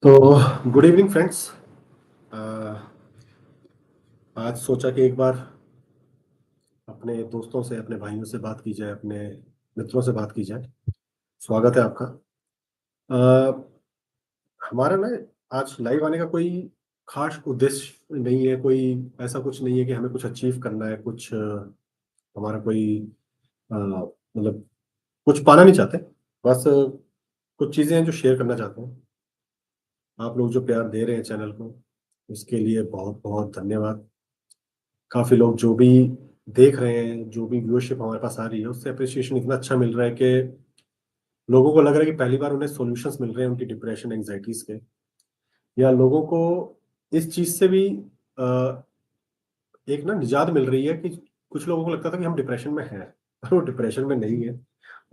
तो good evening friends. आज सोचा कि एक बार अपने दोस्तों से, अपने भाइयों से बात की जाए, अपने मित्रों से बात की जाए। स्वागत है आपका। अ, हमारा ना आज लाइव आने का कोई खास उद्देश्य नहीं है, कोई ऐसा कुछ नहीं है कि हमें कुछ अचीव करना है, कुछ हमारा कोई मतलब कुछ पाना नहीं चाहते। बस कुछ चीज़ें हैं जो शेयर करना चाहते हैं। आप लोग जो प्यार दे रहे हैं चैनल को, उसके लिए बहुत बहुत धन्यवाद। काफ़ी लोग जो भी देख रहे हैं, जो भी व्यूअरशिप हमारे पास आ रही है, उससे एप्रिसिएशन इतना अच्छा मिल रहा है कि लोगों को लग रहा है कि पहली बार उन्हें सॉल्यूशंस मिल रहे हैं उनकी डिप्रेशन, एंग्जायटीज़ के। या लोगों को इस चीज़ से भी अ, एक ना निजात मिल रही है कि कुछ लोगों को लगता था कि हम डिप्रेशन में हैं, पर वो डिप्रेशन में नहीं है।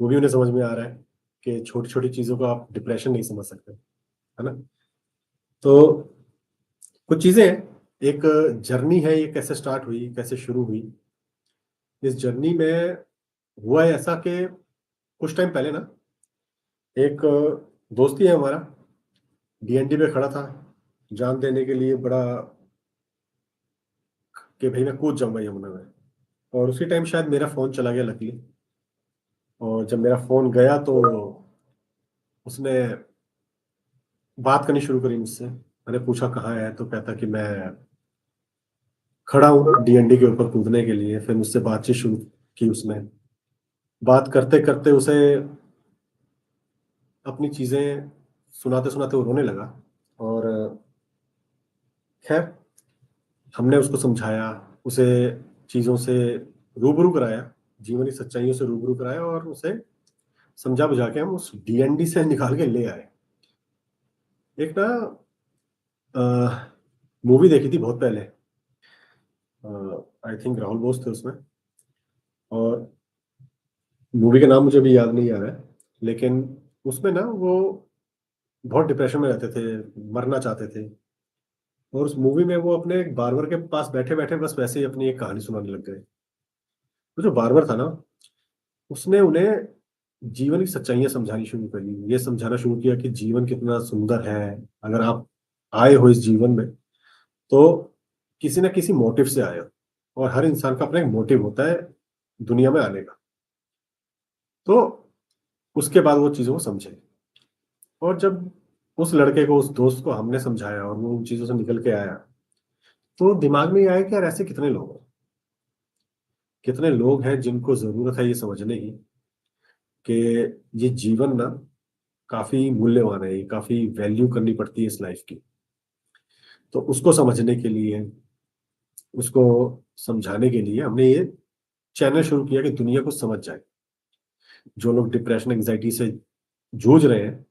वो भी उन्हें समझ में आ रहा है कि छोटी-छोटी चीज़ों को आप डिप्रेशन नहीं समझ सकते, है ना? तो कुछ चीज़ें हैं, एक जर्नी है, ये कैसे स्टार्ट हुई, कैसे शुरू हुई। इस जर्नी में हुआ है ऐसा कि कुछ टाइम पहले ना एक दोस्त ही है हमारा, डीएनडी पे खड़ा था, जान देने के लिए बड़ा कि भई मैं कूद जाऊँगा यमुना में। और उसी टाइम शायद मेरा फ़ोन चला गया लकीली। और जब मेरा फ़ोन गया तो उसने बात करनी शुरू करी मुझसे। मैंने पूछा कहाँ है? तो कहता कि मैं खड़ा हूँ डीएनडी के ऊपर कूदने के लिए। फिर मुझसे बातचीत शुरू की उसने। बात करते-करते उसे अपनी चीज़ें सुनाते-सुनाते वो रोने लगा। और ख़ैर हमने उसको समझाया, उसे चीज़ों से रूबरू कराया, जीवन की सच्चाइयों से रूबरू कराया और उसे समझा-बुझा के हम उस डीएनडी से निकाल के ले आए। एक ना अ, मूवी देखी थी बहुत पहले। आई थिंक राहुल बोस थे उसमें। और मूवी का नाम मुझे अभी याद नहीं आ रहा है, लेकिन उसमें ना वो बहुत डिप्रेशन में रहते थे, मरना चाहते थे। और उस मूवी में वो अपने एक बार्बर के पास बैठे-बैठे बस वैसे ही अपनी एक कहानी सुनाने लग गए। वो जो बार्बर था ना, उसने उन्हें जीवन की सच्चाइयाँ समझानी शुरू करी। ये समझाना शुरू किया कि जीवन कितना सुंदर है। अगर आप आए हो इस जीवन में, तो किसी न किसी मोटिव से आए हो और हर इंसान का अपना एक मोटिव होता है दुनिया में आने का। तो उसके बाद वो चीज़ों को समझे। और जब उस लड़के को, उस दोस्त को हमने समझाया और वो उन चीज़ों से निकल के आया, तो दिमाग में ये आया कि यार ऐसे कितने लोग हैं। कितने लोग हैं जिनको ज़रूरत है ये समझने की कि ये जीवन ना काफ़ी मूल्यवान है, ये काफ़ी वैल्यू करनी पड़ती है इस लाइफ़ की। तो उसको समझने के लिए, उसको समझाने के लिए हमने ये चैनल शुरू किया कि दुनिया को समझ जाए। जो लोग डिप्रेशन, एंग्ज़ायटी से जूझ रहे हैं,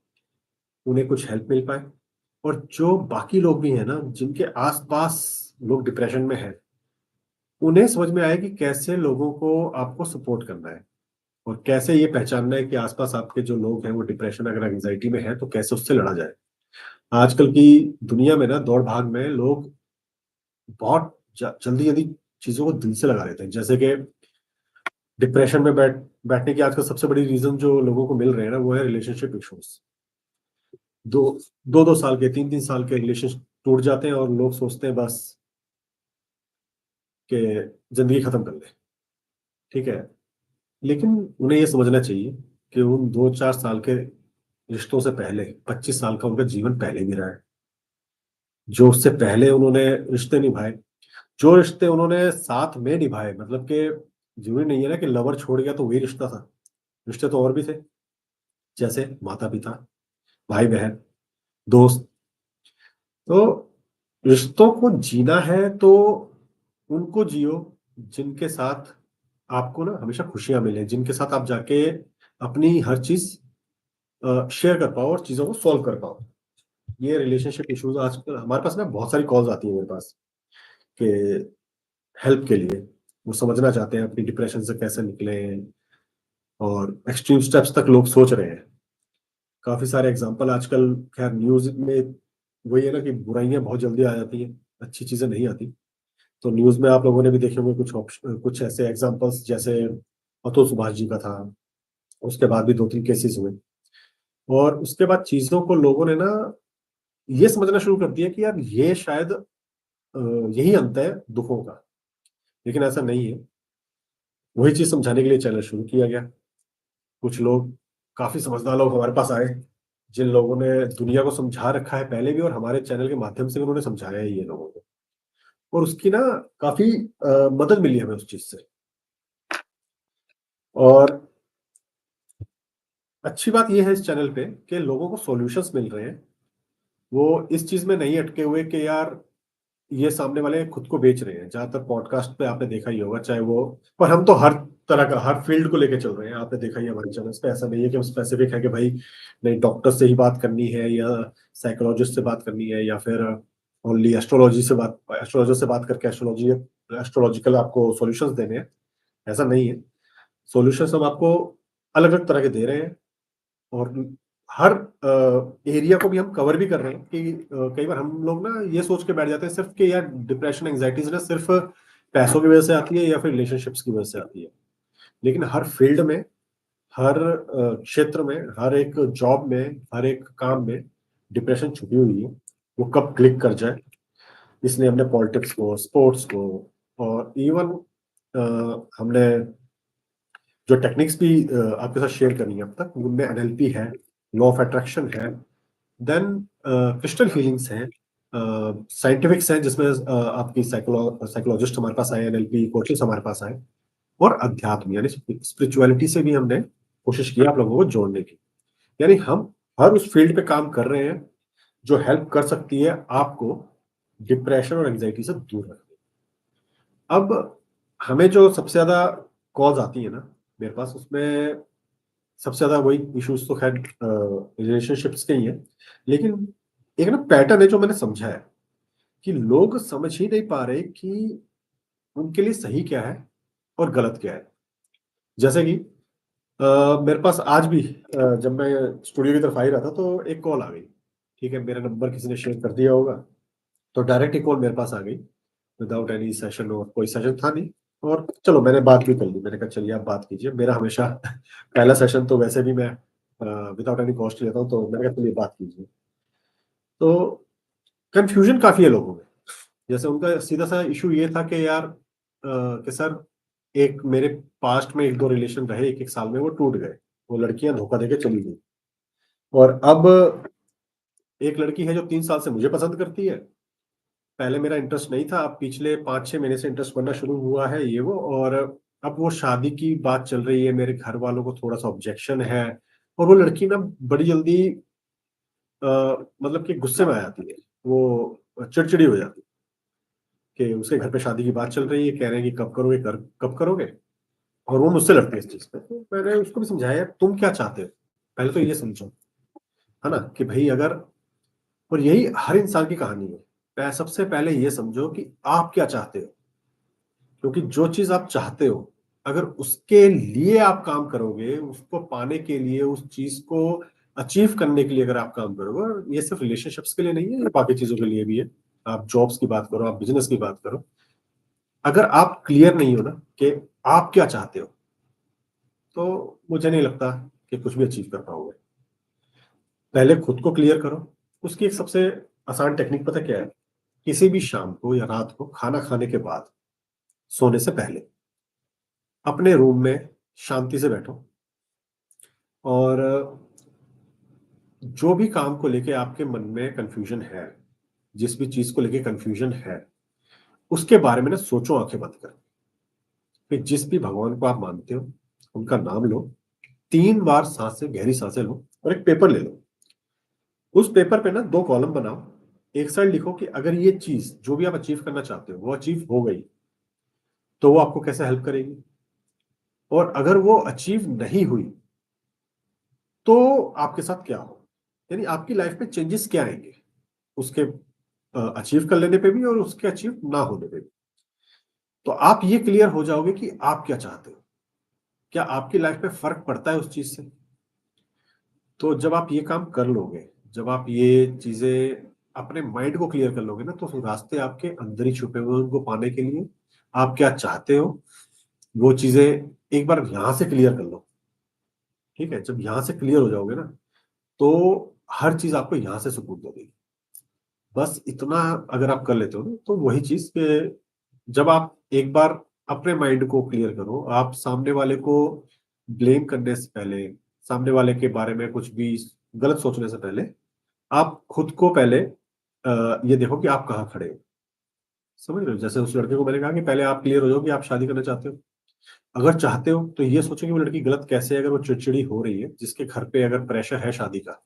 उन्हें कुछ हेल्प मिल पाए। और जो बाकी लोग भी हैं ना, जिनके आस-पास लोग डिप्रेशन में हैं, उन्हें समझ में आए कि कैसे लोगों को आपको सपोर्ट करना है और कैसे ये पहचानना है कि आस-पास आपके जो लोग हैं, वो डिप्रेशन अगर एंग्ज़ायटी में हैं, तो कैसे उससे लड़ा जाए। आजकल की दुनिया में ना दौड़-भाग में लोग बहुत जल्दी-जल्दी चीज़ों को दिल से लगा लेते हैं। जैसे कि डिप्रेशन में बैठने की आजकल सबसे बड़ी रीज़न जो लोगों को मिल रहे हैं ना, वो है रिलेशनशिप इश्यूज़। दो 2-2 साल के, 3-3 साल के रिलेशन टूट जाते हैं और लोग सोचते हैं बस कि ज़िंदगी खत्म कर लें, ठीक है? लेकिन उन्हें ये समझना चाहिए कि उन 2-4 साल के रिश्तों से पहले 25 साल का उनका जीवन पहले भी रहा है। जो उससे पहले उन्होंने रिश्ते निभाए, जो रिश्ते उन्होंने साथ में निभाए, मतलब कि ज़रूरी नहीं है ना कि लवर छोड़ गया तो वही रिश्ता था। रिश्ते तो और भी थे, जैसे माता-पिता, भाई-बहन, दोस्त। तो रिश्तों को जीना है तो उनको जियो जिनके साथ आपको ना हमेशा खुशियाँ मिलें, जिनके साथ आप जाके अपनी हर चीज़ शेयर कर पाओ और चीज़ों को सॉल्व कर पाओ। ये रिलेशनशिप इश्यूज़ आजकल हमारे पास ना बहुत सारी कॉल्स आती हैं मेरे पास कि हेल्प के लिए। वो समझना चाहते हैं अपनी डिप्रेशन से कैसे निकलें और एक्सट्रीम स्टेप्स तक लोग सोच रहे हैं। काफ़ी सारे एग्ज़ाम्पल आजकल ख़ैर न्यूज़ में वही है ना कि बुराइयाँ बहुत जल्दी आ जाती हैं, अच्छी चीज़ें नहीं आती। तो न्यूज़ में आप लोगों ने भी देखे होंगे कुछ ऐसे एग्ज़ाम्पल्स, जैसे अतुल सुभाष जी का था, उसके बाद भी 2-3 केसेज़ हुए। और उसके बाद चीज़ों को लोगों ने ना ये समझना शुरू कर दिया कि यार ये शायद यही अंत है दुखों का, लेकिन ऐसा नहीं है। वही चीज़ समझाने के लिए चैनल शुरू किया गया। कुछ लोग, काफ़ी समझदार लोग हमारे पास आए, जिन लोगों ने दुनिया को समझा रखा है पहले भी, और हमारे चैनल के माध्यम से भी उन्होंने समझाया है ये लोगों को, और उसकी ना काफ़ी मदद मिली हमें उस चीज़ से। और अच्छी बात ये है इस चैनल पे कि लोगों को सॉल्यूशंस मिल रहे हैं। वो इस चीज़ में नहीं अटके हुए कि यार ये सामने वाले खुद को बेच रहे हैं। ज़्यादातर पॉडकास्ट पे आपने देखा ही होगा, चाहे वो, पर हम तो हर तरह का, हर फील्ड को लेके चल रहे हैं। आपने देखा ही है हमारे चैनल्स पे, ऐसा नहीं है कि हम स्पेसिफिक है कि भाई नहीं डॉक्टर से ही बात करनी है, या साइकोलॉजिस्ट से बात करनी है, या फिर ओनली एस्ट्रोलॉजर से बात करके एस्ट्रोलॉजिकल आपको सॉल्यूशंस देने हैं। ऐसा नहीं है। सॉल्यूशंस हम आपको अलग-अलग तरह के दे रहे हैं, और हर एरिया को भी हम कवर भी कर रहे हैं कि कई बार हम लोग ना ये सोच के बैठ जाते हैं सिर्फ कि यार डिप्रेशन, एंग्जाइटीज ना सिर्फ पैसों की वजह से आती है या फिर रिलेशनशिप्स की वजह से आती है। लेकिन हर फील्ड में, हर क्षेत्र में, हर एक जॉब में, हर एक काम में डिप्रेशन छुपी हुई है। वो कब क्लिक कर जाए, इसलिए हमने पॉलिटिक्स को, स्पोर्ट्स को, और इवन हमने जो टेक्निक्स भी आपके साथ शेयर करनी है अब तक, उनमें एनएलपी है, लॉ ऑफ अट्रैक्शन है, देन क्रिस्टल हीलिंग्स हैं, साइंटिफिक्स हैं जिसमें आपकी साइकोलॉजिस्ट हमारे पास आए, एनएलपी कोचेस हमारे पास आए, और अध्यात्म यानी स्पिरिचुअलिटी से भी हमने कोशिश की आप लोगों को जोड़ने की। यानी हम हर उस फील्ड पे काम कर रहे हैं जो हेल्प कर सकती है आपको डिप्रेशन और एंग्जाइटी से दूर रखने। अब हमें जो सबसे ज्यादा कॉल्स आती है ना मेरे पास, उसमें सबसे ज्यादा वही इश्यूज तो खैर रिलेशनशिप्स के ही है, लेकिन एक ना पैटर्न है जो मैंने समझा है कि लोग समझ ही नहीं पा रहे कि उनके लिए सही क्या है और गलत क्या है। जैसे कि मेरे पास आज भी जब मैं स्टूडियो की तरफ आ ही रहा था तो एक कॉल आ गई। ठीक है, मेरा नंबर किसी ने शेयर कर दिया होगा, तो डायरेक्ट एक कॉल मेरे पास आ गई, विदाउट एनी सेशन, और कोई सेशन था नहीं। और चलो मैंने बात भी कर ली, मैंने कहा चलिए आप बात कीजिए, मेरा हमेशा पहला सेशन तो वैसे भी मैं विदाउट एनी कॉस्ट लेता हूँ, तो मैंने कहा चलिए बात कीजिए। तो कंफ्यूजन काफी है लोगों में। जैसे उनका सीधा सा इशू ये था कि यार कि सर, एक मेरे पास्ट में एक दो रिलेशन रहे, एक एक साल में वो टूट गए, वो लड़कियां धोखा देके चली गई, और अब एक लड़की है जो 3 साल से मुझे पसंद करती है। पहले मेरा इंटरेस्ट नहीं था, अब पिछले 5-6 महीने से इंटरेस्ट बनना शुरू हुआ है ये वो, और अब वो शादी की बात चल रही है, मेरे घर वालों को थोड़ा सा ऑब्जेक्शन है, और वो लड़की ना बड़ी जल्दी अ, मतलब कि गुस्से में आ जाती है, वो चिड़चिड़ी हो जाती है कि उसके घर पे शादी की बात चल रही है, कह रहे हैं कि कब करोगे, कब करोगे, और वो मुझसे लड़ती है इस चीज पे। तो मैंने उसको भी समझाया यार तुम क्या चाहते हो, पहले तो ये समझो, है ना, कि भाई अगर, और यही हर इंसान की कहानी है, सबसे पहले ये समझो कि आप क्या चाहते हो। क्योंकि जो चीज आप चाहते हो, अगर उसके लिए आप काम करोगे, उसको पाने के लिए, उस चीज को अचीव करने के लिए अगर आप काम करोगे, और ये सिर्फ रिलेशनशिप्स के लिए नहीं है, ये बाकी चीजों के लिए भी है। आप जॉब्स की बात करो, आप बिजनेस की बात करो, अगर आप क्लियर नहीं हो ना कि आप क्या चाहते हो, तो मुझे नहीं लगता कि कुछ भी अचीव कर पाओगे। पहले खुद को क्लियर करो। उसकी एक सबसे आसान टेक्निक पता क्या है? किसी भी शाम को या रात को खाना खाने के बाद, सोने से पहले, अपने रूम में शांति से बैठो, और जो भी काम को लेके आपके मन में कंफ्यूजन है, जिस भी चीज को लेके कंफ्यूजन है, उसके बारे में ना सोचो आंखें बंद कर। फिर जिस भी भगवान को आप मानते हो, उनका नाम लो, 3 बार सांसें, गहरी सांसें लो, और एक पेपर ले लो। उस पेपर पे ना 2 कॉलम बनाओ। एक साइड लिखो कि अगर ये चीज जो भी आप अचीव करना चाहते हो वो अचीव हो गई, तो वो आपको कैसे हेल्प करेगी, और अगर वो अचीव नहीं हुई तो आपके साथ क्या हो, यानी आपकी लाइफ में चेंजेस क्या आएंगे उसके अचीव कर लेने पे भी, और उसके अचीव ना होने पे भी। तो आप ये क्लियर हो जाओगे कि आप क्या चाहते हो, क्या आपकी लाइफ में फर्क पड़ता है उस चीज से। तो जब आप ये काम कर लोगे, जब आप ये चीजें अपने माइंड को क्लियर कर लोगे ना, तो रास्ते आपके अंदर ही छुपे हुए हैं उनको पाने के लिए। आप क्या चाहते हो, वो चीजें एक बार यहां से क्लियर कर लो। ठीक है, जब यहां से क्लियर हो जाओगे ना, तो हर चीज आपको यहां से सुकून दे देगी। बस इतना अगर आप कर लेते हो ना, तो वही चीज के जब आप एक बार अपने माइंड को क्लियर करो, आप सामने वाले को ब्लेम करने से पहले, सामने वाले के बारे में कुछ भी गलत सोचने से पहले, आप खुद को पहले ये देखो कि आप कहाँ खड़े हो। समझ रहे हो? जैसे उस लड़के को मैंने कहा कि पहले आप क्लियर हो जाओ कि आप शादी करना चाहते हो। अगर चाहते हो तो ये सोचो कि वो लड़की गलत कैसे है, अगर वो चिड़चिड़ी हो रही है, जिसके घर पे अगर प्रेशर है शादी का,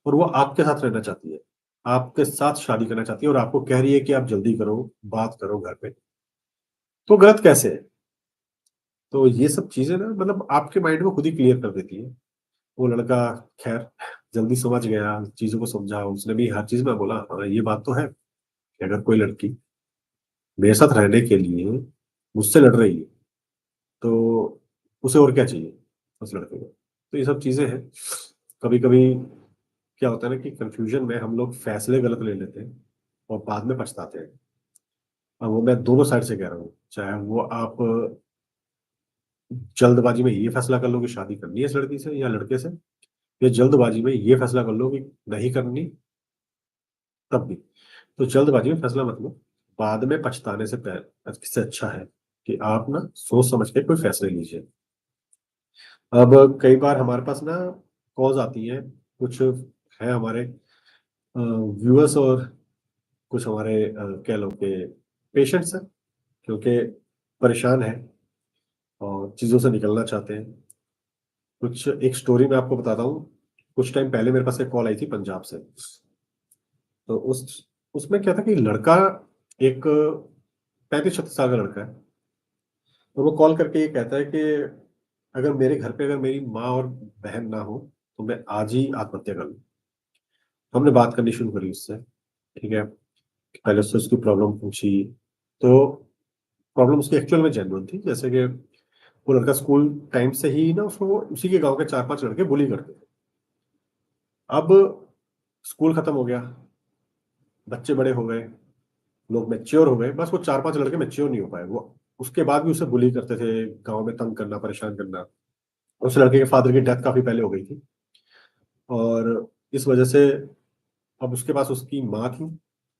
और वो आपके साथ रहना चाहती है, आपके साथ शादी करना चाहती है और आपको कह रही है कि आप जल्दी करो, बात करो घर पे, तो गलत कैसे है? तो ये सब चीजें ना मतलब आपके माइंड को खुद ही क्लियर कर देती है। वो लड़का खैर जल्दी समझ गया, चीजों को समझा, उसने भी हर चीज में बोला हाँ ये बात तो है कि अगर कोई लड़की मेरे साथ रहने के लिए मुझसे लड़ रही है, तो उसे और क्या चाहिए उस लड़के को। तो ये सब चीजें हैं। कभी कभी क्या होता है ना कि कंफ्यूजन में हम लोग फैसले गलत ले लेते हैं और बाद में पछताते हैं। अब वो मैं दोनों साइड से कह रहा हूँ, चाहे वो आप जल्दबाजी में ये फैसला कर लो कि शादी करनी है इस लड़की से या लड़के से, या जल्दबाजी में ये फैसला कर लो कि नहीं करनी, तब भी। तो जल्दबाजी में फैसला मत लो, बाद में पछताने से पहले इससे अच्छा है कि आप ना सोच समझ के कोई फैसले लीजिए। अब कई बार हमारे पास ना कॉल्स आती हैं, कुछ है हमारे व्यूअर्स और कुछ हमारे कह लो कि पेशेंट्स हैं, क्योंकि परेशान हैं और चीज़ों से निकलना चाहते हैं। कुछ एक स्टोरी मैं आपको बताता हूँ। कुछ टाइम पहले मेरे पास एक कॉल आई थी पंजाब से। तो उसमें क्या था कि लड़का एक 35-36 साल का लड़का है, और वो कॉल करके ये कहता है कि अगर मेरे घर पे अगर मेरी माँ और बहन ना हो तो मैं आज ही आत्महत्या कर लूँ। हमने बात करनी शुरू करी उससे। ठीक है, पहले उससे उसकी प्रॉब्लम पूछी। तो प्रॉब्लम उसकी एक्चुअल में जेन्युइन थी, जैसे कि वो लड़का स्कूल टाइम से ही ना उसको उसी के गांव के 4-5 लड़के बुली करते थे। अब स्कूल खत्म हो गया, बच्चे बड़े हो गए, लोग मैच्योर हो गए, बस वो 4-5 लड़के मैच्योर नहीं हो पाए। वो उसके बाद भी उसे बुली करते थे, गांव में तंग करना, परेशान करना। उस लड़के के फादर की डेथ काफी पहले हो गई थी, और इस वजह से अब उसके पास उसकी माँ थी,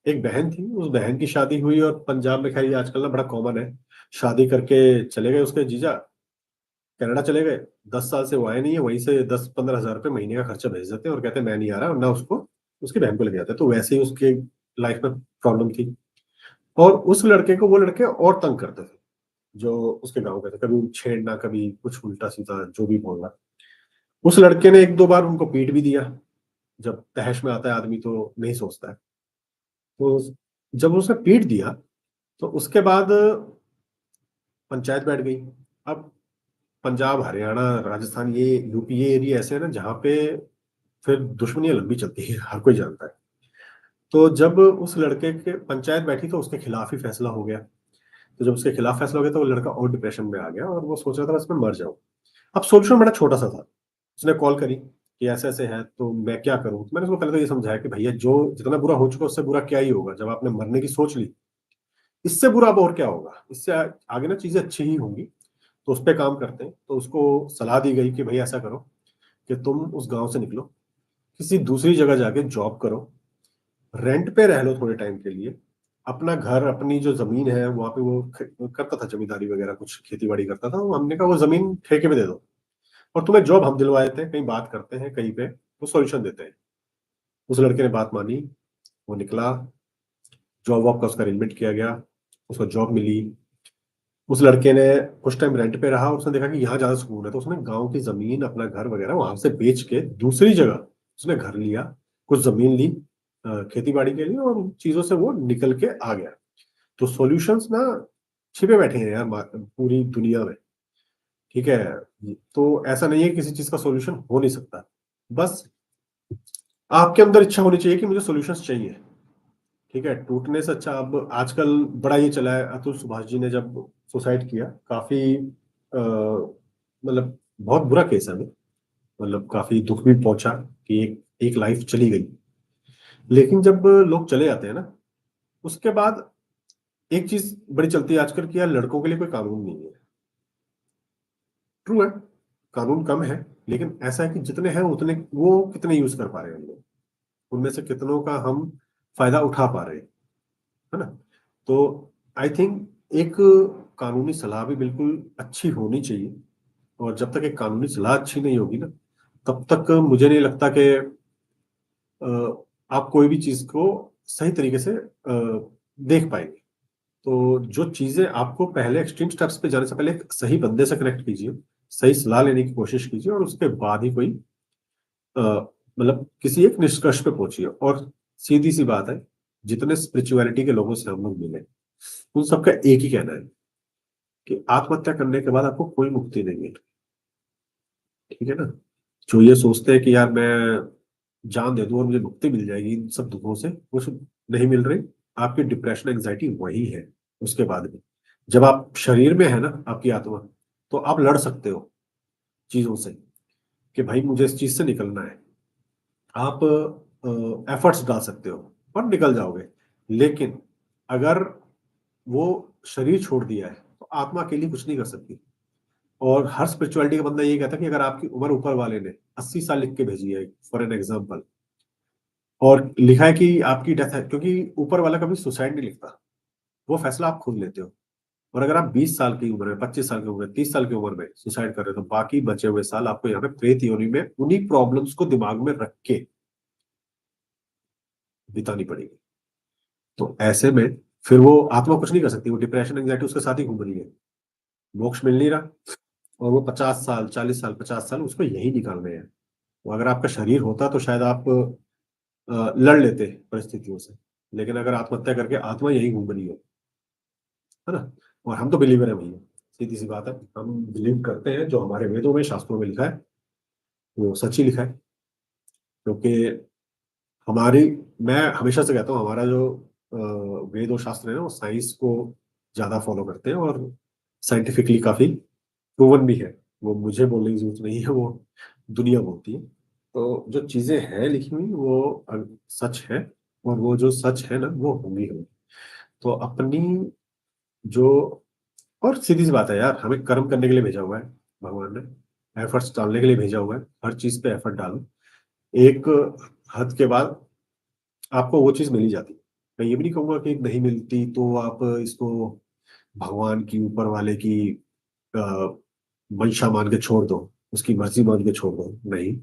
एक बहन थी, उस बहन की शादी हुई। और पंजाब में खैर ये आजकल ना बड़ा कॉमन है, शादी करके चले गए उसके जीजा, कनाडा चले गए, 10 साल से वो आए नहीं है, वहीं से 10-15 हज़ार रुपये महीने का खर्चा भेज देते हैं और कहते हैं मैं नहीं आ रहा, और ना उसको उसकी बहन को लेके जाते हैं। तो वैसे ही उसके लाइफ में प्रॉब्लम थी। और उस लड़के को वो लड़के और तंग करते थे जो उसके गाँव के थे, कभी छेड़ना, कभी कुछ उल्टा सीधा जो भी बोलना। उस लड़के ने 1-2 बार उनको पीट भी दिया। जब तहस में आता है आदमी तो नहीं सोचता है। तो जब उसने पीट दिया, तो उसके बाद पंचायत बैठ गई। अब पंजाब, हरियाणा, राजस्थान, ये यूपी, ये एरिया ऐसे है ना जहाँ पे फिर दुश्मनियां लंबी चलती है, हर कोई जानता है। तो जब उस लड़के के पंचायत बैठी तो उसके खिलाफ ही फैसला हो गया। तो जब उसके खिलाफ फैसला हो गया तो वो लड़का और डिप्रेशन में आ गया और वो सोच रहा था बस मैं मर जाऊं। अब सोल्यूशन बड़ा छोटा सा था। उसने कॉल करी कि ऐसे ऐसे है, तो मैं क्या करूं। तो मैंने उसको पहले तो ये समझाया कि भैया जो जितना बुरा हो चुका उससे बुरा क्या ही होगा, जब आपने मरने की सोच ली, इससे बुरा अब और क्या होगा, इससे आगे ना चीजें अच्छी ही होंगी। तो उस पर काम करते हैं। तो उसको सलाह दी गई कि भाई ऐसा करो कि तुम उस गांव से निकलो, किसी दूसरी जगह जाके जॉब करो, रेंट पे रह लो थोड़े टाइम के लिए, अपना घर, अपनी जो जमीन है वहां पे वो करता था जमींदारी वगैरह, कुछ खेती बाड़ी करता था। वो हमने कहा वो जमीन ठेके पे दे दो, और तुम्हें जॉब हम दिलवाए थे, कहीं बात करते हैं कहीं पे, वो सॉल्यूशन देते हैं। उस लड़के ने बात मानी, वो निकला, जॉब वॉब का उसका अरेंजमेंट किया गया, उसको जॉब मिली। उस लड़के ने कुछ टाइम रेंट पे रहा, उसने देखा कि यहाँ ज्यादा सुकून है, तो उसने गांव की जमीन, अपना घर वगैरह वहां से बेच के दूसरी जगह उसने घर लिया, कुछ जमीन ली खेती बाड़ी के लिए, और उन चीजों से वो निकल के आ गया। तो सॉल्यूशंस ना छिपे बैठे हैं यार पूरी दुनिया में। ठीक है, तो ऐसा नहीं है कि किसी चीज का सॉल्यूशन हो नहीं सकता। बस आपके अंदर इच्छा होनी चाहिए कि मुझे सॉल्यूशंस चाहिए। ठीक है, टूटने से अच्छा। अब आजकल बड़ा ये चला है, अतुल सुभाष जी ने जब सुसाइड किया, काफी मतलब बहुत बुरा केस है वो, मतलब काफी दुख भी पहुंचा कि एक लाइफ चली गई। लेकिन जब लोग चले जाते हैं ना, उसके बाद एक चीज बड़ी चलती है आजकल कि यार लड़कों के लिए कोई कानून नहीं है। ट्रू है, कानून कम है, लेकिन ऐसा है कि जितने हैं उतने वो कितने यूज कर पा रहे हैं हम लोग, उनमें से कितनों का हम फायदा उठा पा रहे हैं, है ना। तो आई थिंक एक कानूनी सलाह भी बिल्कुल अच्छी होनी चाहिए, और जब तक एक कानूनी सलाह अच्छी नहीं होगी ना, तब तक मुझे नहीं लगता कि अ, आप कोई भी चीज को सही तरीके से देख पाएंगे। तो जो चीजें आपको पहले एक्सट्रीम स्टेप्स पे जाने से पहले एक सही बंदे से कनेक्ट कीजिए, सही सलाह लेने की कोशिश कीजिए, और उसके बाद ही कोई अ, मतलब किसी एक निष्कर्ष पे पहुंचिए। और सीधी सी बात है, जितने स्पिरिचुअलिटी के लोगों से हम लोग मिले, उन सबका एक ही कहना है कि आत्महत्या करने के बाद आपको कोई मुक्ति नहीं है। ठीक है ना। जो ये सोचते हैं कि यार मैं जान दे दूं और मुझे मुक्ति मिल जाएगी इन सब दुखों से, वो सब नहीं मिल रही। आपकी डिप्रेशन एंजाइटी वही है उसके बाद भी। जब आप शरीर में है ना आपकी आत्मा, तो आप लड़ सकते हो चीजों से कि भाई मुझे इस चीज से निकलना है। आप एफर्ट्स डाल सकते हो और निकल जाओगे। लेकिन अगर वो शरीर छोड़ दिया है, तो आत्मा अकेली कुछ नहीं कर सकती। और हर स्पिरिचुअलिटी का बंदा ये कहता है कि अगर आपकी उम्र ऊपर वाले ने 80 साल लिख के भेजी है फॉर एन एग्जाम्पल, और लिखा है कि आपकी डेथ है, क्योंकि ऊपर वाला कभी सुसाइड नहीं लिखता, वो फैसला आप खुद लेते हो। और अगर आप 20 साल की उम्र में, 25 साल की उम्र में, 30 साल की उम्र में सुसाइड कर रहे हो, तो बाकी बचे हुए साल आपको यहाँ पे प्रेत योनि में उन्हीं प्रॉब्लम्स को दिमाग में रख के बितानी पड़ेगी। तो ऐसे में फिर वो आत्मा कुछ नहीं कर सकती, वो डिप्रेशन एंजाइटी उसके साथ ही घूम रही है, मोक्ष मिल नहीं रहा। और वो 50 साल, 40 साल, 50 साल उसको यही निकालने हैं। वो अगर आपका शरीर होता तो शायद आप लड़ लेते परिस्थितियों से। लेकिन अगर आत्महत्या करके आत्मा यही घूम रही है ना। और हम तो बिलीवर है भैया, सीधी सी बात है, हम बिलीव करते हैं जो हमारे वेदों में, शास्त्रों में लिखा है, वो सच ही लिखा है। क्योंकि हमारी, मैं हमेशा से कहता हूँ, हमारा जो वेद और शास्त्र है ना, वो साइंस को ज्यादा फॉलो करते हैं, और साइंटिफिकली काफी प्रूवन भी है। वो मुझे बोलने की जरूरत नहीं है, वो दुनिया बोलती है। तो जो चीजें हैं लिखी हुई, वो सच है। और वो जो सच है ना, वो होंगी होंगी। तो अपनी जो, और सीधी सी बात है यार, हमें कर्म करने के लिए भेजा हुआ है भगवान ने, एफर्ट्स डालने के लिए भेजा हुआ है। हर चीज पे एफर्ट डालो, एक हद के बाद आपको वो चीज मिल ही जाती है। मैं ये भी नहीं कहूंगा कि नहीं मिलती तो आप इसको भगवान की, ऊपर वाले की अ, मंशा मान के छोड़ दो, उसकी मर्जी मान के छोड़ दो, नहीं।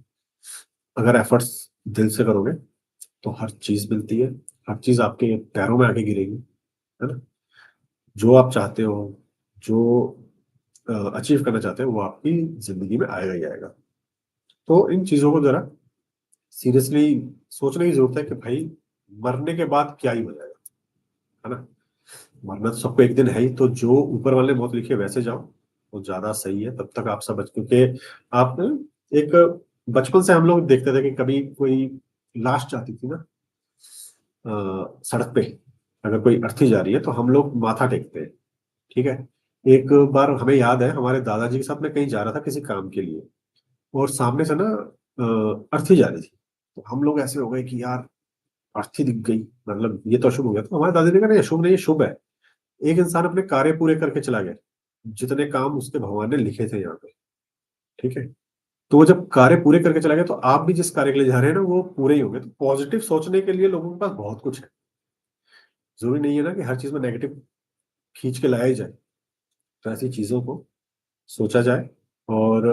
अगर एफर्ट्स दिल से करोगे तो हर चीज मिलती है। हर चीज आपके पैरों में आके गिरेगी, है ना। जो आप चाहते हो, जो अचीव करना चाहते हो, वो आपकी जिंदगी में आएगा ही आएगा। तो इन चीजों को जरा सीरियसली सोचने की जरूरत है कि भाई मरने के बाद क्या ही हो जाएगा, है ना। मरना तो सबको एक दिन है ही, तो जो ऊपर वाले ने मौत लिखी है वैसे जाओ, वो ज्यादा सही है। तब तक आप सब बच, क्योंकि आप एक, बचपन से हम लोग देखते थे कि कभी कोई लाश जाती थी ना सड़क पे, अगर कोई अर्थी जा रही है तो हम लोग माथा टेकते हैं। ठीक है। एक बार हमें याद है, हमारे दादाजी के साथ मैं कहीं जा रहा था किसी काम के लिए, और सामने से ना अर्थी जा रही थी। तो हम लोग ऐसे हो गए कि यार अर्थी दिख गई, मतलब ये तो अशुभ हो गया। तो हमारे दादाजी ने कहा नहीं, अशुभ नहीं, ये शुभ है। एक इंसान अपने कार्य पूरे करके चला गया, जितने काम उसके भगवान ने लिखे थे यहाँ पे। ठीक है। तो वो जब कार्य पूरे करके चला गया, तो आप भी जिस कार्य के लिए जा रहे हैं ना, वो पूरे ही होंगे। तो पॉजिटिव सोचने के लिए लोगों के पास बहुत कुछ है। जरूरी नहीं है ना कि हर चीज में नेगेटिव खींच के लाया ही जाए। तो ऐसी चीजों को सोचा जाए, और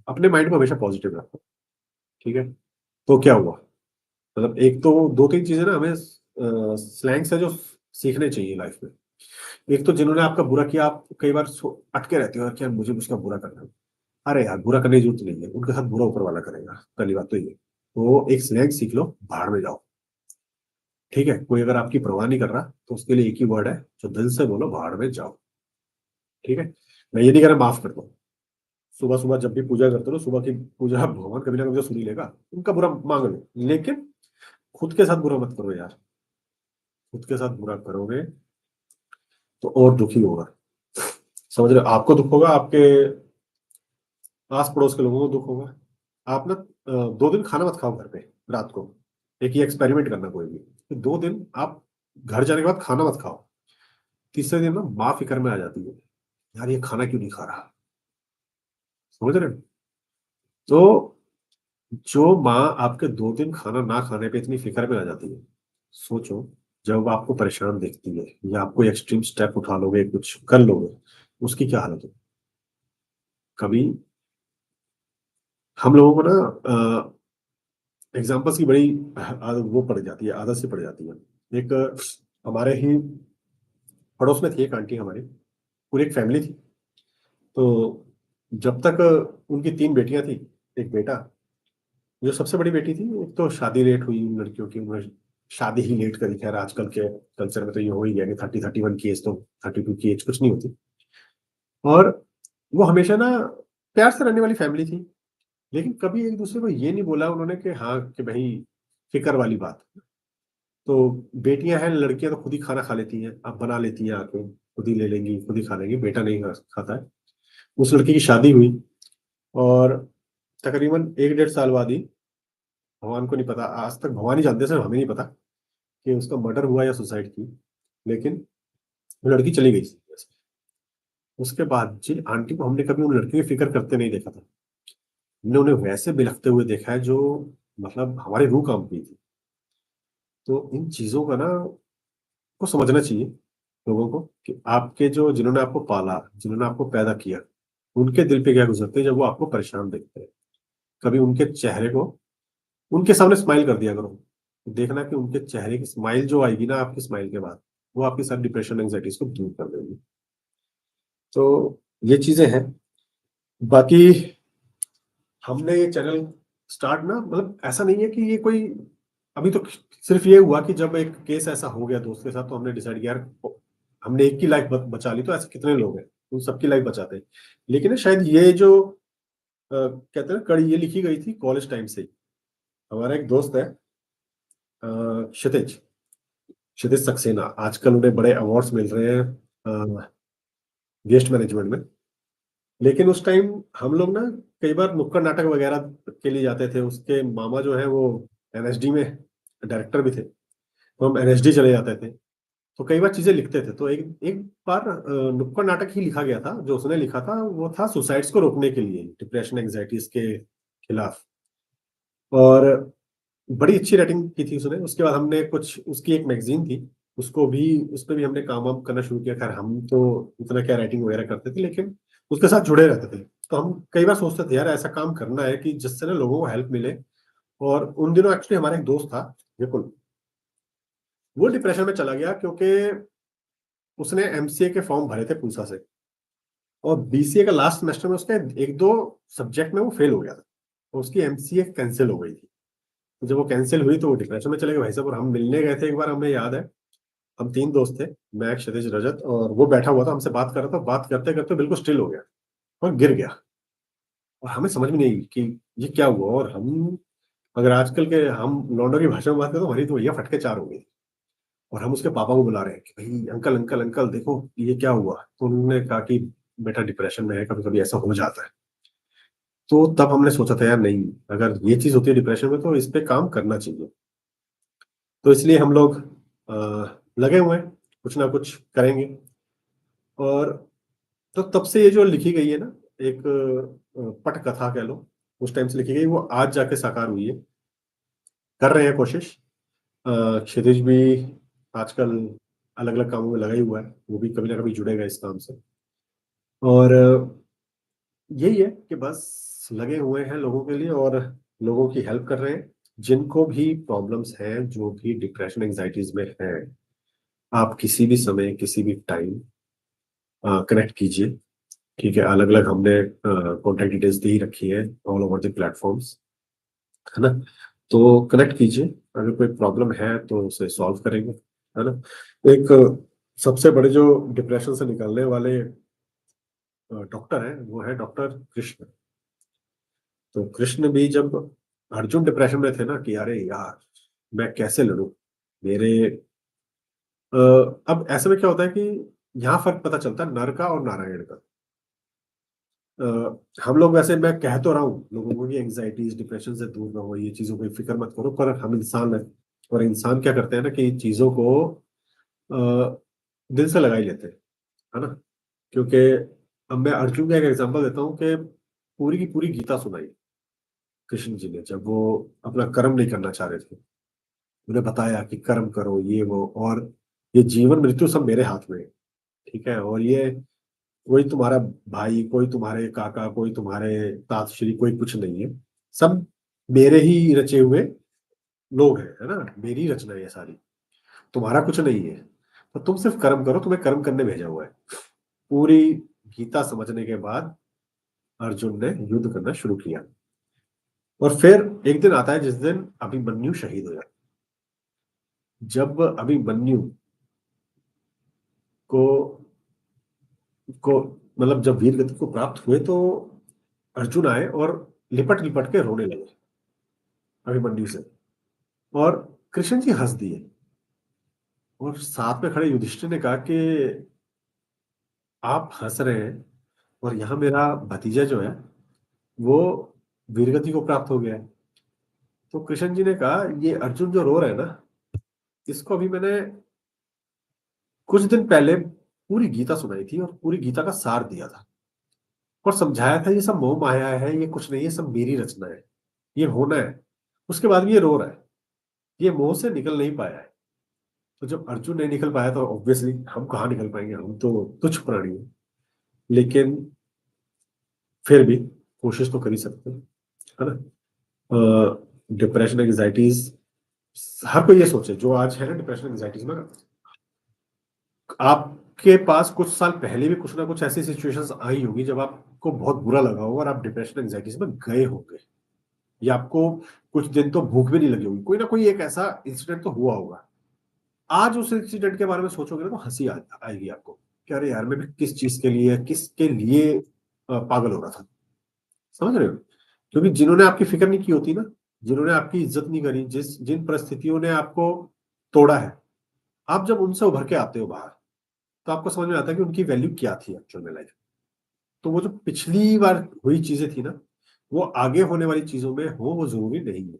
अपने माइंड को हमेशा पॉजिटिव रखो। ठीक है। तो क्या हुआ, मतलब एक तो दो तीन चीजें ना हमें स्लैंग से जो सीखने चाहिए लाइफ में। एक तो जिन्होंने आपका बुरा किया, आप कई बार अटके रहते हो यार, क्या मुझे उसका बुरा करना है। अरे यार, बुरा करने की जरूरत नहीं है, उनके साथ बुरा ऊपर वाला करेगा, पहली बात तो ये। तो एक स्लैंग सीख लो, भाड़ में जाओ। ठीक है। कोई अगर आपकी परवाह नहीं कर रहा, तो उसके लिए एक ही वर्ड है, जो दिल से बोलो, भाड़ में जाओ। ठीक है। मैं ये नहीं कह रहा माफ कर दो। सुबह सुबह जब भी पूजा करते हो, सुबह की पूजा भगवान कभी ना कभी तो सुन ही लेगा, उनका बुरा मांग लो। लेकिन खुद के साथ बुरा मत करो यार। खुद के साथ बुरा करोगे तो और दुखी होगा। समझ रहे हो? आपको दुख होगा, आपके आस पड़ोस के लोगों को दुख होगा। आप ना 2 दिन खाना मत खाओ घर पे रात को। एक ही एक्सपेरिमेंट करना कोई भी, कि 2 दिन आप घर जाने के बाद खाना मत खाओ। तीसरे दिन ना माँ फिक्र में आ जाती है, यार ये खाना क्यों नहीं खा रहा। समझ रहे हो? तो जो माँ आपके 2 दिन खाना ना खाने पे इतनी फिक्र में आ जाती है, सोचो, जब वो आपको परेशान देखती है या आप कोई एक्सट्रीम स्टेप उठा लोगे, कुछ कर लोगे, उसकी क्या हालत हो? कभी हम लोगों को ना एग्ज़ाम्पल्स की बड़ी वो पड़ जाती है, आदत सी पड़ जाती है। एक हमारे ही पड़ोस में थी एक आंटी हमारी, पूरी एक फैमिली थी। तो जब तक उनकी 3 बेटियाँ थी, 1 बेटा। जो सबसे बड़ी बेटी थी, एक तो शादी लेट हुई उन लड़कियों की, उन्होंने शादी ही लेट करी। खैर आजकल के कल्चर में तो ये हो ही गया कि 30-31 की एज तो 32 की एज कुछ नहीं होती। और वो हमेशा ना प्यार से रहने वाली फैमिली थी, लेकिन कभी एक-दूसरे को ये नहीं बोला उन्होंने कि हाँ, कि भई फ़िक्र वाली बात। तो बेटियाँ हैं, लड़कियाँ तो खुद ही खाना खा लेती हैं, अब बना लेती हैं आके, खुद ही ले लेंगी, खुद ही खा लेंगी, बेटा नहीं खाता है। उस लड़की की शादी हुई और तकरीबन 1 डेढ़ साल बाद ही, भगवान को नहीं पता, आज तक भगवान ही जानते हैं, सिर्फ हमें नहीं पता कि उसका मर्डर हुआ या सुसाइड की, लेकिन वो लड़की चली गई थी। उसके बाद जिन आंटी को हमने कभी उन लड़की की फ़िक्र करते नहीं देखा था, हमने उन्हें वैसे बिलखते हुए देखा है जो मतलब हमारी रूह काँप गई थी। तो इन चीज़ों का ना को समझना चाहिए लोगों को कि आपके जो जिन्होंने आपको पाला, जिन्होंने आपको पैदा किया, उनके दिल पे क्या गुज़रती है जब वो आपको परेशान देखते हैं। कभी उनके चेहरे को उनके सामने स्माइल कर दिया करो। देखना कि उनके चेहरे की स्माइल जो आएगी ना आपकी स्माइल के बाद, वो आपकी सारी डिप्रेशन, एंग्ज़ायटीज़ को दूर कर देगी। तो ये चीज़ें हैं। बाकी हमने ये चैनल स्टार्ट ना, मतलब ऐसा नहीं है कि ये कोई अभी तो सिर्फ़ ये हुआ कि जब एक केस ऐसा हो गया दोस्त के साथ, तो हमने डिसाइड किया यार हमने एक की लाइफ़ बचा ली, तो ऐसे कितने लोग हैं, उन सबकी लाइफ़ बचाते हैं। लेकिन ना शायद ये जो कहते हैं ना कड़ी, ये लिखी गई थी कॉलेज टाइम से ही। हमारा एक दोस्त है क्षितिज, क्षितिज सक्सेना, आजकल उन्हें बड़े अवार्ड्स मिल रहे हैं वेस्ट मैनेजमेंट में। लेकिन उस टाइम हम लोग ना कई बार नुक्कड़ नाटक वगैरह के लिए जाते थे। उसके मामा जो हैं वो एनएसडी में डायरेक्टर भी थे, तो हम एनएसडी चले जाते थे। तो कई बार चीज़ें लिखते थे। तो एक एक बार नुक्कड़ नाटक ही लिखा गया था, जो उसने लिखा था वो था सुसाइड्स को रोकने के लिए, डिप्रेशन, एंग्ज़ायटीज़ के खिलाफ। और बड़ी अच्छी राइटिंग की थी उसने। उसके बाद हमने कुछ उसकी एक मैगज़ीन थी, उसको भी उसपे भी हमने काम-वाम करना शुरू किया। ख़ैर हम तो इतना क्या राइटिंग वग़ैरह करते थे, लेकिन उसके साथ जुड़े रहते थे। तो हम कई बार सोचते थे यार ऐसा काम करना है कि जिससे ना लोगों को हेल्प मिले। और उन दिनों एक्चुअली हमारा एक दोस्त था विपुल, वो डिप्रेशन में चला गया क्योंकि उसने एमसीए के फॉर्म भरे थे पूसा से, और बीसीए का लास्ट सेमेस्टर में उसने 1-2 सब्जेक्ट में वो फेल हो गया था। तो उसकी एमसीए कैंसल हो गई थी। तो जब वो कैंसल हुई तो वो डिप्रेशन में चले गए भाई साहब। और हम मिलने गए थे एक बार, हमें याद है। हम 3 दोस्त थे, मैं, क्षितिज, रजत, और वो बैठा हुआ था, हमसे बात कर रहा था। बात करते-करते बिल्कुल स्टिल हो गया और गिर गया। और हमें समझ में नहीं आई कि ये क्या हुआ। और हम, अगर आजकल के हम लौंडों की भाषा में बात करें तो हमारी तो भैया फटके 4 हो गए। और हम उसके पापा को बुला रहे हैं कि भई अंकल, अंकल, अंकल देखो ये क्या हुआ? तो उन्होंने कहा कि बेटा डिप्रेशन में है, कभी-कभी ऐसा हो जाता है। तो तब हमने सोचा था यार नहीं, अगर ये चीज़ होती है डिप्रेशन में तो इस पे काम करना चाहिए। तो इसलिए हम लोग लगे हुए हैं, कुछ ना कुछ करेंगे। और तो तब से ये जो लिखी गई है ना, एक पटकथा कह लो, उस टाइम से लिखी गई, वो आज जाके साकार हुई है। कर रहे हैं कोशिश। क्षितिज भी आजकल अलग-अलग कामों में लगा ही हुआ है, वो भी कभी ना कभी जुड़ेगा इस काम से। और यही है कि बस लगे हुए हैं लोगों के लिए और लोगों की हेल्प कर रहे हैं। जिनको भी प्रॉब्लम्स हैं, जो भी डिप्रेशन, एंग्ज़ायटीज़ में हैं, आप किसी भी समय, किसी भी टाइम कनेक्ट कीजिए। ठीक है? अलग-अलग हमने कॉन्टैक्ट डिटेल्स दे ही रखी है ऑल ओवर द प्लेटफ़ॉर्म्स, है ना? तो कनेक्ट कीजिए, अगर कोई प्रॉब्लम है तो उसे सॉल्व करेंगे, है ना? एक सबसे बड़े जो डिप्रेशन से निकलने वाले डॉक्टर हैं, वो है डॉक्टर कृष्ण। तो कृष्ण भी जब अर्जुन डिप्रेशन में थे ना कि अरे यार! मैं कैसे लड़ूँ? मेरे अ, अब ऐसे में क्या होता है कि यहाँ फ़र्क पता चलता है नर का और नारायण का। अ, हम लोग वैसे, मैं कह तो रहा हूँ लोगों को कि एंग्जाइटीज, डिप्रेशन से दूर रहो, ये चीज़ों की फ़िक्र मत करो, पर हम इंसान हैं। और इंसान क्या करते हैं ना कि चीज़ों को अ, दिल से लगा ही लेते हैं, है ना? क्योंकि अब मैं अर्जुन का एक एग्ज़ाम्पल देता हूँ कि पूरी की पूरी गीता सुनाई कृष्ण जी ने, जब वो अपना कर्म नहीं करना चाह रहे थे। उन्हें बताया कि कर्म करो ये वो, और ये जीवन मृत्यु सब मेरे हाथ में है, ठीक है। और ये कोई तुम्हारा भाई, कोई तुम्हारे काका, कोई तुम्हारे तातश्री, कोई कुछ नहीं है, सब मेरे ही रचे हुए लोग हैं, है ना, मेरी रचना है ये सारी, तुम्हारा कुछ नहीं है। तो तुम सिर्फ कर्म करो, तुम्हें कर्म करने भेजा हुआ है। पूरी गीता समझने के बाद अर्जुन ने युद्ध करना शुरू किया। और फिर एक दिन आता है जिस दिन अभिमन्यु शहीद हो जाता है। जब अभिमन्यु को को मतलब जब वीर गति को प्राप्त हुए, तो अर्जुन आए और लिपट लिपट के रोने लगे अभिमन्यु से, और कृष्ण जी हंस दिए। और साथ में खड़े युधिष्ठिर ने कहा कि आप हंस रहे हैं, और यहाँ मेरा भतीजा जो है वो वीरगति को प्राप्त हो गया है। तो कृष्ण जी ने कहा, ये अर्जुन जो रो रहा है ना, इसको अभी मैंने कुछ दिन पहले पूरी गीता सुनाई थी और पूरी गीता का सार दिया था, और समझाया था ये सब मोह माया है, ये कुछ नहीं है, सब मेरी रचना है, ये होना है। उसके बाद भी ये रो रहा है, ये मोह से निकल नहीं पाया है। तो जब अर्जुन नहीं निकल पाया, तो ऑब्वियसली हम कहाँ निकल पाएंगे, हम तो तुच्छ प्राणी हैं। लेकिन फिर भी कोशिश तो कर ही सकते हैं, है ना। डिप्रेशन एंग्जाइटीज, हर कोई ये सोचे जो आज है ना डिप्रेशन एंग्जाइटीज में, आपके पास कुछ साल पहले भी कुछ ना कुछ ऐसी सिचुएशंस आई होगी जब आपको बहुत बुरा लगा होगा और आप डिप्रेशन एंग्जाइटीज में गए होंगे, या आपको कुछ दिन तो भूख भी नहीं लगी होगी, कोई ना कोई एक ऐसा इंसिडेंट तो हुआ होगा। आज उस इंसिडेंट के बारे में सोचोगे ना तो हंसी आएगी आपको कि अरे यार, मैं भी किस चीज के लिए, किसके लिए पागल हो रहा था। समझ रहे हो? क्योंकि जिन्होंने आपकी फिक्र नहीं की होती ना, जिन्होंने आपकी इज्जत नहीं करी, जिन परिस्थितियों ने आपको तोड़ा है, आप जब उनसे उभर के आते हो बाहर, तो आपको समझ में आता है कि उनकी वैल्यू क्या थी एक्चुअल में लाइफ। तो वो जो पिछली बार हुई चीजें थी ना, वो आगे होने वाली चीजों में हो वो जरूरी नहीं है।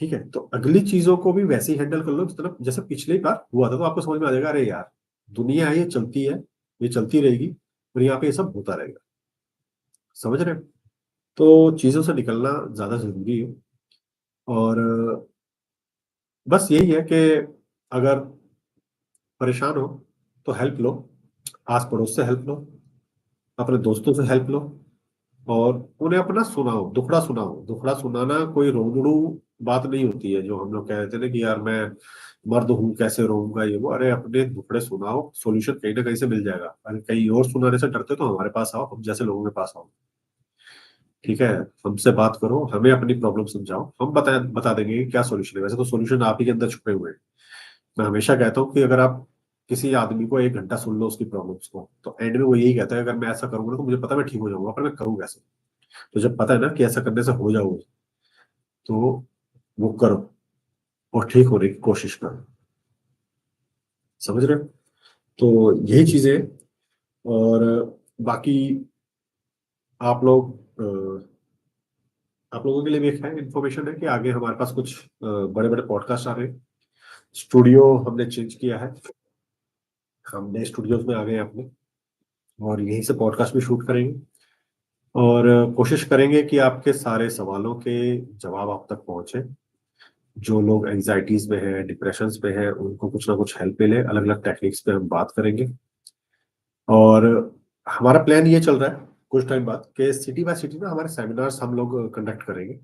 ठीक है, तो अगली चीजों को भी वैसे ही हैंडल कर लो जितना जैसे पिछली बार हुआ था, तो आपको समझ में आ जाएगा, अरे यार, दुनिया है, ये चलती है, ये चलती रहेगी, और यहाँ पे ये सब होता रहेगा। समझ रहे हो? तो चीजों से निकलना ज्यादा जरूरी है। और बस यही है कि अगर परेशान हो तो हेल्प लो, आस पड़ोस से हेल्प लो, अपने दोस्तों से हेल्प लो, और उन्हें अपना सुनाओ, दुखड़ा सुनाओ। दुखड़ा सुनाना कोई रोंगड़ू बात नहीं होती है, जो हम लोग कह रहे थे ना कि यार मैं मर्द हूँ कैसे रोऊंगा ये वो। अरे अपने दुखड़े सुनाओ, सॉल्यूशन कहीं ना कहीं से मिल जाएगा। अरे कहीं और सुनाने से डरते तो हमारे पास आओ, हम जैसे लोगों के पास आओ। ठीक है, हमसे बात करो, हमें अपनी प्रॉब्लम समझाओ, हम बता देंगे कि क्या सॉल्यूशन है। वैसे तो सॉल्यूशन आप ही के अंदर छुपे हुए हैं। मैं हमेशा कहता हूँ कि अगर आप किसी आदमी को 1 घंटा सुन लो उसकी प्रॉब्लम्स को, तो एंड में वो यही कहता है, अगर मैं ऐसा करूंगा तो मुझे पता है मैं ठीक हो जाऊंगा, पर मैं करूँ कैसे? तो जब पता है ना कि ऐसा करने से हो जाओगे, तो वो करो और ठीक होने की कोशिश करो। समझ रहे हो? तो यही चीजें हैं। और बाकी आप लोग आप लोगों के लिए भी एक है इन्फॉर्मेशन है कि आगे हमारे पास कुछ बड़े बड़े पॉडकास्ट आ रहे हैं। स्टूडियो हमने चेंज किया है, हम नए स्टूडियोज में आ गए हैं अपने, और यहीं से पॉडकास्ट भी शूट करेंगे। और कोशिश करेंगे कि आपके सारे सवालों के जवाब आप तक पहुंचे। जो लोग एंजाइटीज में हैं, डिप्रेशन में हैं, उनको कुछ ना कुछ हेल्प मिले। अलग अलग टेक्निक्स पे हम बात करेंगे। और हमारा प्लान ये चल रहा है कुछ टाइम बाद कि सिटी बाय सिटी ना हमारे सेमिनार्स हम लोग कंडक्ट करेंगे।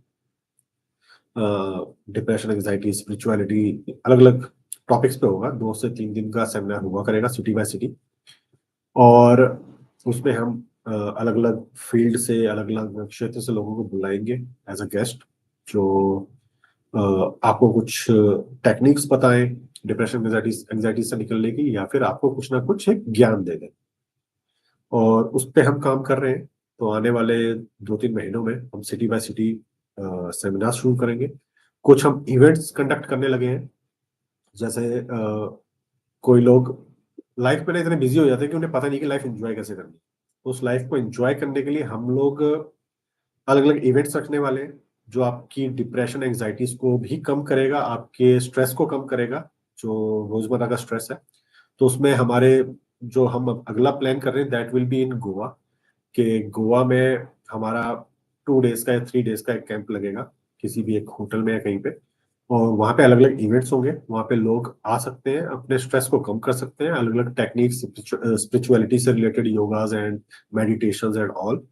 डिप्रेशन, एंजाइटी, स्पिरिचुअलिटी, अलग अलग टॉपिक्स पे होगा। 2 से 3 दिन का सेमिनार हुआ करेगा सिटी बाय सिटी। और उसमें हम अलग अलग फील्ड से, अलग अलग क्षेत्र से लोगों को बुलाएंगे एज अ गेस्ट, जो अ, आपको कुछ टेक्निक्स बताएं डिप्रेशन, एंजाइटी से निकलने की, या फिर आपको कुछ ना कुछ एक ज्ञान दे दें। और उस पे हम काम कर रहे हैं। तो आने वाले 2-3 महीनों में हम सिटी बाय सिटी सेमिनार शुरू करेंगे। कुछ हम इवेंट्स कंडक्ट करने लगे हैं। जैसे कोई लोग लाइफ में ना इतने बिजी हो जाते हैं कि उन्हें पता नहीं कि लाइफ एंजॉय कैसे करनी है। तो उस लाइफ को एंजॉय करने के लिए हम लोग अलग अलग इवेंट्स रखने वाले हैं, जो आपकी डिप्रेशन एंजाइटीज को भी कम करेगा, आपके स्ट्रेस को कम करेगा, जो रोजमर्रा का स्ट्रेस है। तो उसमें हमारे जो हम अगला प्लान कर रहे हैं that will be in Goa. कि गोवा में हमारा 2 डेज का या 3 डेज का एक कैंप लगेगा, किसी भी एक होटल में या कहीं पे। और वहाँ पे अलग-अलग इवेंट्स होंगे, वहाँ पे लोग आ सकते हैं, अपने स्ट्रेस को कम कर सकते हैं, अलग-अलग टेक्निक्स स्पिरिचुअलिटी से related yogas and meditations and all.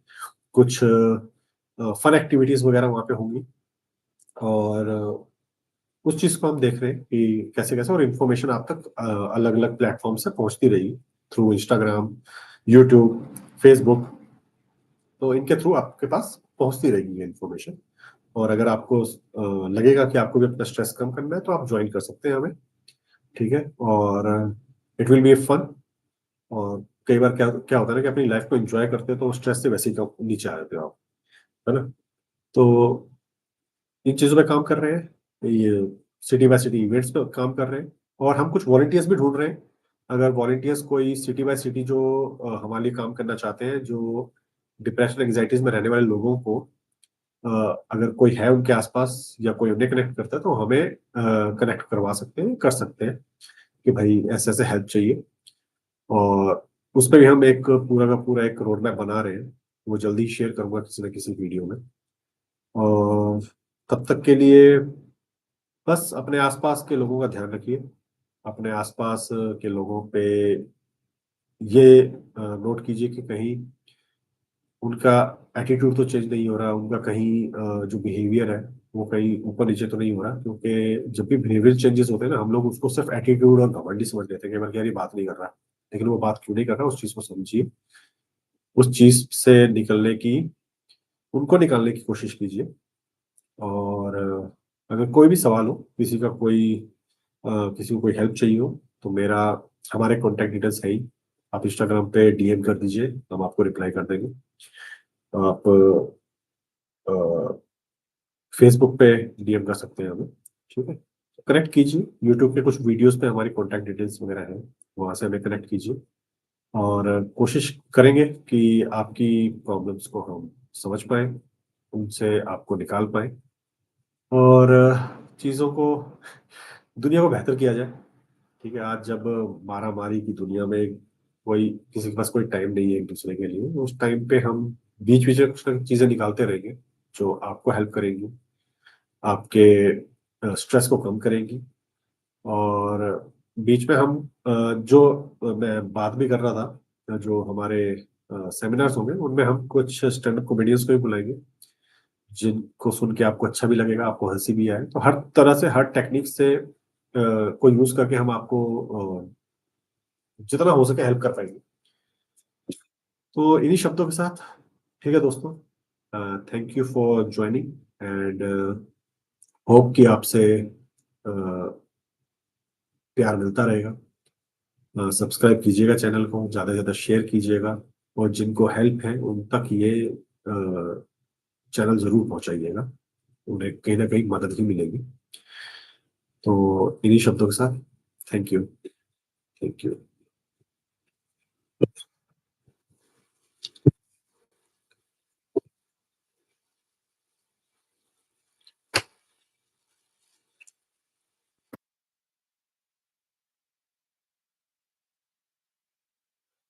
कुछ फन एक्टिविटीज़ वगैरह वहाँ पे होंगी और उस चीज़ को हम देख रहे हैं कि कैसे-कैसे और इन्फॉर्मेशन आप तक अलग-अलग प्लेटफ़ॉर्म से पहुँचती रहेगी थ्रू इंस्टाग्राम, यूट्यूब, फेसबुक। तो इनके थ्रू आपके पास पहुँचती रहेगी ये इन्फॉर्मेशन और अगर आपको लगेगा कि आपको भी अपना स्ट्रेस कम करना है तो आप जॉइन कर सकते हैं हमें, ठीक है? और इट विल बी फन और कई बार क्या क्या होता है ना कि अपनी लाइफ़ को एन्जॉय करते हैं तो स्ट्रेस से वैसे ही कम नीचे आ जाते हो आप, है ना? तो इन चीज़ों पे काम कर रहे हैं, ये सिटी बाय सिटी इवेंट्स पे काम कर रहे हैं और हम कुछ वॉलंटियर्स भी ढूँढ रहे हैं। अगर वॉलंटियर्स कोई सिटी बाय सिटी जो हमारे लिए काम करना चाहते हैं, जो डिप्रेशन, एंग्ज़ायटीज़ में रहने वाले लोगों को अ, अगर कोई है उनके आस-पास या कोई उन्हें कनेक्ट करता है तो हमें कनेक्ट करवा सकते हैं, कर सकते हैं कि भाई ऐसे-ऐसे हेल्प चाहिए और उसपे भी हम एक पूरा का पूरा एक रोड मैप बना रहे हैं। वो जल्दी शेयर करूँगा किसी न किसी वीडियो में और तब तक के लिए बस अपने आस-पास के लोगों का ध्यान रखिए। अपने आस-पास के लोगों पे ये नोट कीजिए कि कहीं उनका एटीट्यूड तो चेंज नहीं हो रहा, उनका कहीं जो बिहेवियर है, वो कहीं ऊपर-नीचे तो नहीं हो रहा क्योंकि जब भी बिहेवियर चेंजेज़ होते हैं ना, हम लोग उसको सिर्फ़ एटीट्यूड और घमंड ही समझ लेते हैं, कई बार कि यार ये बात नहीं कर रहा। लेकिन वो बात क्यों नहीं कर रहा, उस चीज़ को समझिए। उस चीज़ से निकलने की उनको निकालने की कोशिश कीजिए और अगर कोई भी सवाल हो, किसी को कोई हेल्प चाहिए हो, तो हमारे कॉन्टैक्ट डिटेल्स है ही। आप इंस्टाग्राम पे डीएम कर दीजिए, हम आपको रिप्लाई कर देंगे। आप अ, फेसबुक पे डीएम कर सकते हैं हमें, ठीक है? कनेक्ट कीजिए, यूट्यूब पे कुछ वीडियोज़ पे हमारी कॉन्टैक्ट डिटेल्स वगैरह हैं, वहाँ से हमें कनेक्ट कीजिए और कोशिश करेंगे कि आपकी प्रॉब्लम्स को हम समझ पाएँ, उनसे आपको निकाल पाएँ और चीज़ों को दुनिया को बेहतर किया जाए, ठीक है? आज जब मारा-मारी की दुनिया में कोई किसी के पास कोई टाइम नहीं है एक-दूसरे के लिए, उस टाइम पे हम बीच-बीच में कुछ ना कुछ चीज़ें निकालते रहेंगे, जो आपको हेल्प करेंगी, आपके स्ट्रेस को कम करेंगी और बीच में हम मैं बात भी कर रहा था, जो हमारे सेमिनार्स होंगे, उनमें हम कुछ स्टैंड अप कॉमेडियंस को भी बुलाएँगे, जिनको सुन के आपको अच्छा भी लगेगा, आपको हँसी भी आए। तो हर तरह से, हर टेक्निक से को यूज़ करके हम आपको जितना हो सके हेल्प कर पाएँगे। तो इन्हीं शब्दों के साथ ठीक है दोस्तों, thank you for joining and hope कि आपसे प्यार मिलता रहेगा। सब्सक्राइब कीजिएगा चैनल को, ज़्यादा से ज़्यादा शेयर कीजिएगा और जिनको हेल्प है उन तक ये चैनल ज़रूर पहुँचाइएगा। उन्हें कहीं न कहीं मदद ही मिलेगी। तो इन्हीं शब्दों के साथ थैंक यू, थैंक यू।